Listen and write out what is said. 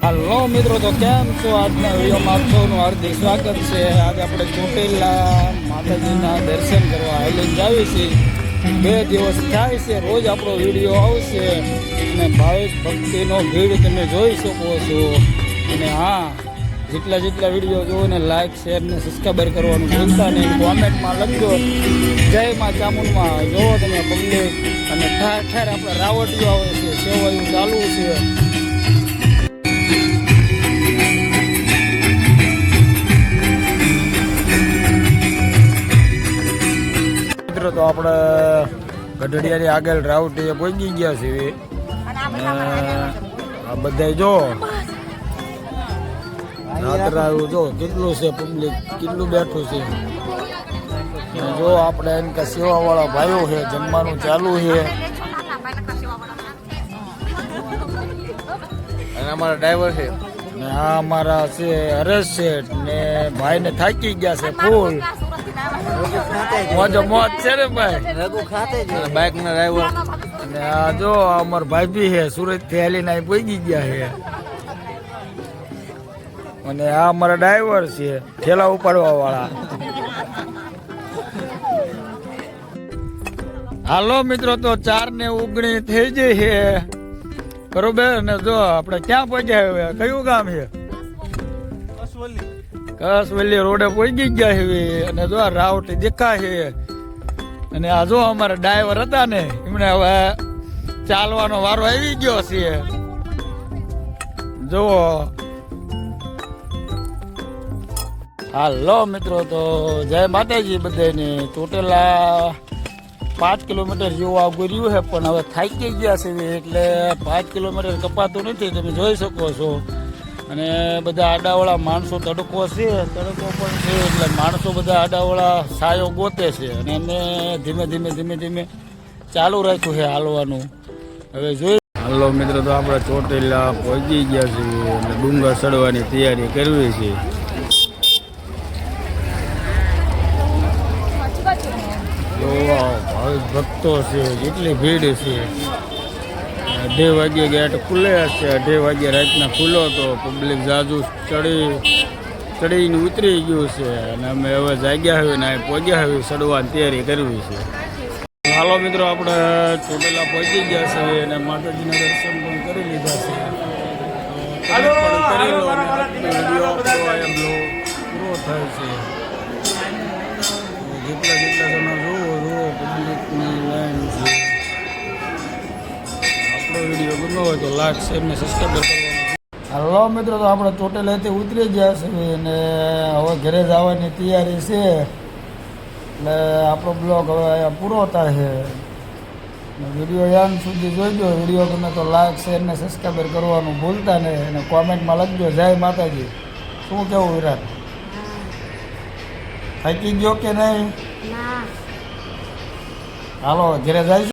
હાલો મિત્રો, તો કેમ છો? આજના વિડીયોમાં આપ સૌનું હાર્દિક સ્વાગત છે. આજે આપણે ચોટીલા માતાજીના દર્શન કરવા હાલીને જાવી છીએ. 2 દિવસ થાય છે, રોજ આપણો વિડીયો આવશે અને ભાવિક ભક્તિનો ભીડ તમે જોઈ શકો છો. અને હા, જેટલા વિડીયો જોવો ને લાઈક શેર ને સબસ્ક્રાઈબર કરવાનું ભૂલતા નહીં. કોમેન્ટમાં લખજો જય માં ચામુંડમાં. જોવો તમે પબ્લિક અને ઠેર ઠેર આપણે રાવટીઓ આવે છે, સેવાયું ચાલુ છે. તો આપણે ગઢડિયાની આગળ રાવટીએ પહોંચી ગયા છીએ. આ બધા જો રાત્રાયું જો કેટલું છે, પબ્લિક કેટલું બેઠું છે. જો આપણે એમ કે સેવાવાળા ભાઈઓ છે, જમવાનું ચાલુ છે. અને અમારા ડ્રાઈવર છે ને આ અમારા છે હરેશ શેઠ ને ભાઈને થાકી ગયા છે ફૂલ. મોજો મોજ છે ને ભાઈ, બાઇક ના ડ્રાઈવર. અને આ જો અમાર ભાઈ બી છે, સુરત થી હાલીને પહોંચી ગયા છે. અને આ અમારા ડ્રાઈવર છે, ઠેલા ઉપાડવા વાળા. હાલો મિત્રો, તો 4:19 થઈ જઈ છે બરોબર. ને જો આપણે ક્યાં પહોંચ્યા હવે, કયું ગામ છે? કસવલ્લી રોડે પહોંચી ગયા છે. અને જો આ રાવટી દેખાય છે. અને આ જો અમારા ડ્રાઈવર હતા ને, એમને હવે ચાલવાનો વારો આવી ગયો છે. જુઓ હાલો મિત્રો, તો જય માતાજી બધાને. ચોટેલા 5 કિલોમીટર જેવું આગળ રહ્યું છે, પણ હવે થાકી ગયા છે એટલે 5 કિલોમીટર કપાતું નથી, તમે જોઈ શકો છો. અને બધા આડાવાળા માણસો, તડકો છે, તડકો પણ છે એટલે માણસો બધા આડાવાળા સાયો ગોતે છે. અને અમે ધીમે ધીમે ચાલુ રાખ્યું છે હાલવાનું. હવે જોઈ હાલો મિત્રો, તો આપણે ચોટીલા પહોંચી ગયા છીએ અને ડુંગર ચડવાની તૈયારી કરવી છે. ભાવિક ભક્તો છે, કેટલી ભીડ છે. 2 વાગ્યે ગેટ ખુલે છે, 2 વાગ્યે રાતના ખુલ્લો તો પબ્લિક જાજુ ચડીને ઉતરી ગયું છે. અને અમે હવે જાગ્યા હોય ને પહોંચ્યા હોય, ચડવાની તૈયારી કરવી છે. હાલો મિત્રો, આપણે ચોટીલા પહોંચી ગયા છે અને માતાજીના દર્શન પણ કરી લીધા છે. કરી લો અને વિડીયો પૂરો થાય છે. જેટલા જણા જોવો પબ્લિકની લાઈન છે. આપણો વિડીયો ગમ્યો હોય તો લાઈક શેર ને સબસ્ક્રાઈબર કરવાનું. હાલો મિત્રો, તો આપણે ચોટેલાથી ઉતરી ગયા છે અને હવે ઘરે જવાની તૈયારી છે. એટલે આપણો બ્લોગ હવે અહીંયા પૂરો થાય છે. વિડીયો યાન સુધી જોઈજો. વિડીયો ગમે તો લાઈક શેર ને સબસ્ક્રાઈબર કરવાનું ભૂલતા નહીં. અને કોમેન્ટમાં લખજો જય માતાજી. શું કેવું વિરાટ, થાકી ગયો કે નહીં? હાલો ઘરે જાય.